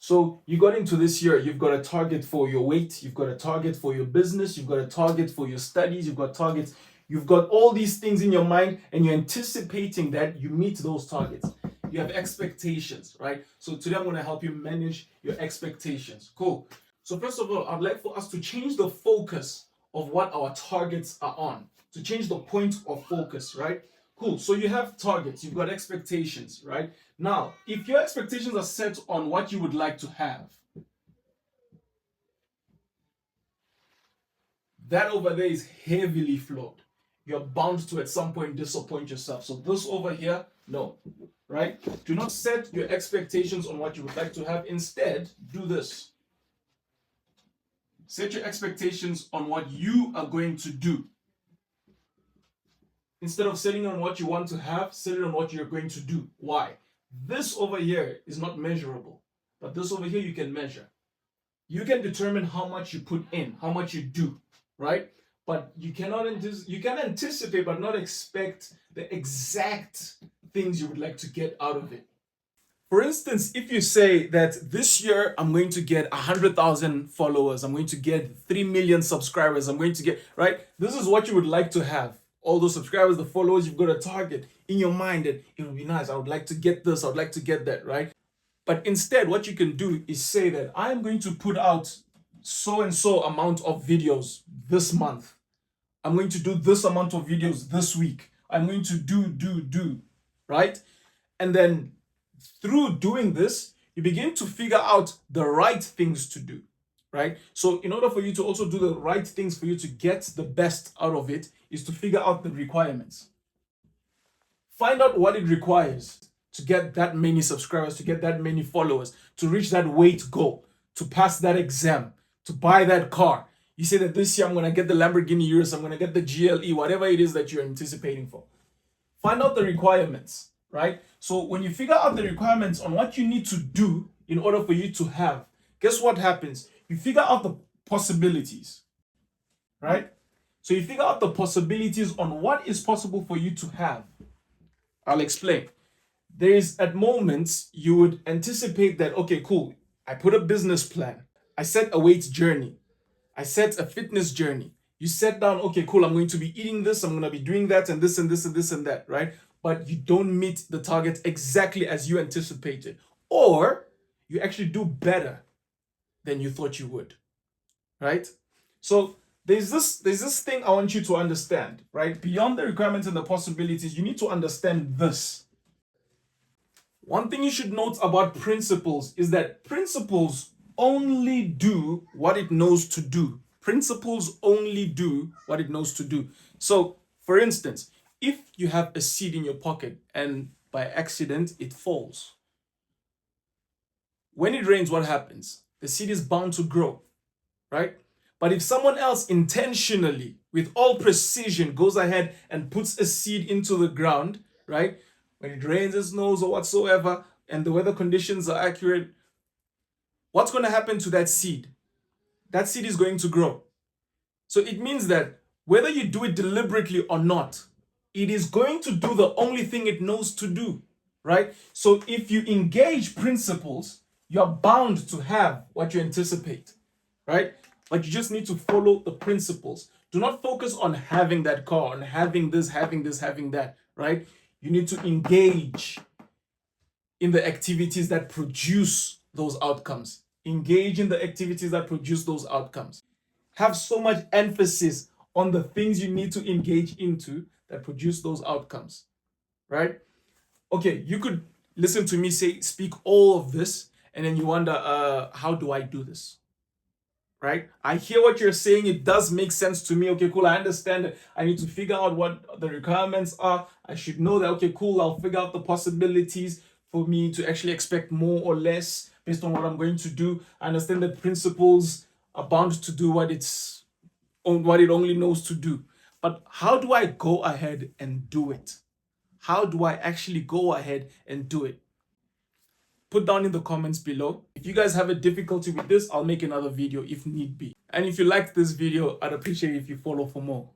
So you got into this year, you've got a target for your weight, you've got a target for your business, you've got a target for your studies, you've got targets, you've got all these things in your mind, and you're anticipating that you meet those targets. You have expectations, right? So today I'm going to help you manage your expectations. Cool. So first of all, I'd like for us to change the focus of what our targets are on, to change the point of focus, right? Cool. So you have targets, you've got expectations, right? Now, if your expectations are set on what you would like to have, that over there is heavily flawed. You're bound to at some point disappoint yourself. So this over here, no, right? Do not set your expectations on what you would like to have. Instead, do this. Set your expectations on what you are going to do. Instead of setting on what you want to have, set it on what you're going to do. Why? This over here is not measurable, but this over here you can measure. You can determine how much you put in, how much you do, right? But you can anticipate but not expect the exact things you would like to get out of it. For instance, if you say that this year I'm going to get 100,000 followers, I'm going to get 3 million subscribers, I'm going to get, right? This is what you would like to have. All those subscribers, the followers, you've got a target in your mind that it would be nice. I would like to get this, I would like to get that, right? But instead, what you can do is say that I am going to put out so and so amount of videos this month. I'm going to do this amount of videos this week. I'm going to do, right? And then through doing this, you begin to figure out the right things to do, right? So in order for you to also do the right things for you to get the best out of it is to figure out the requirements. Find out what it requires to get that many subscribers, to get that many followers, to reach that weight goal, to pass that exam, to buy that car. You say that this year I'm going to get the Lamborghini Urus, I'm going to get the GLE, whatever it is that you're anticipating for. Find out the requirements, right? So when you figure out the requirements on what you need to do in order for you to have, guess what happens? You figure out the possibilities, right? So you figure out the possibilities on what is possible for you to have. I'll explain. There is at moments you would anticipate that, okay, cool, I put a business plan, I set a weight journey, I set a fitness journey. You set down, okay, cool, I'm going to be eating this, I'm going to be doing that and this and this and this and that, right? But you don't meet the target exactly as you anticipated. Or you actually do better than you thought you would, right? So there's this thing I want you to understand, right? Beyond the requirements and the possibilities, you need to understand this. One thing you should note about principles is that principles only do what it knows to do. Principles only do what it knows to do. So, for instance, if you have a seed in your pocket and by accident it falls, when it rains, what happens? The seed is bound to grow, right? But if someone else intentionally, with all precision, goes ahead and puts a seed into the ground, right? When it rains, it snows, or whatsoever, and the weather conditions are accurate, what's going to happen to that seed? That seed is going to grow. So it means that whether you do it deliberately or not, it is going to do the only thing it knows to do, right? So if you engage principles, you're bound to have what you anticipate, right? But you just need to follow the principles. Do not focus on having that car, on having this, having that, right? You need to engage in the activities that produce those outcomes. Engage in the activities that produce those outcomes. Have so much emphasis on the things you need to engage into that produce those outcomes, right? Okay, you could listen to me speak all of this, and then you wonder, how do I do this? Right? I hear what you're saying. It does make sense to me. Okay, cool. I understand that I need to figure out what the requirements are. I should know that, okay, cool. I'll figure out the possibilities for me to actually expect more or less based on what I'm going to do. I understand that principles are bound to do what it only knows to do. But how do I go ahead and do it? How do I actually go ahead and do it? Put down in the comments below. If you guys have a difficulty with this, I'll make another video if need be. And if you liked this video, I'd appreciate it if you follow for more.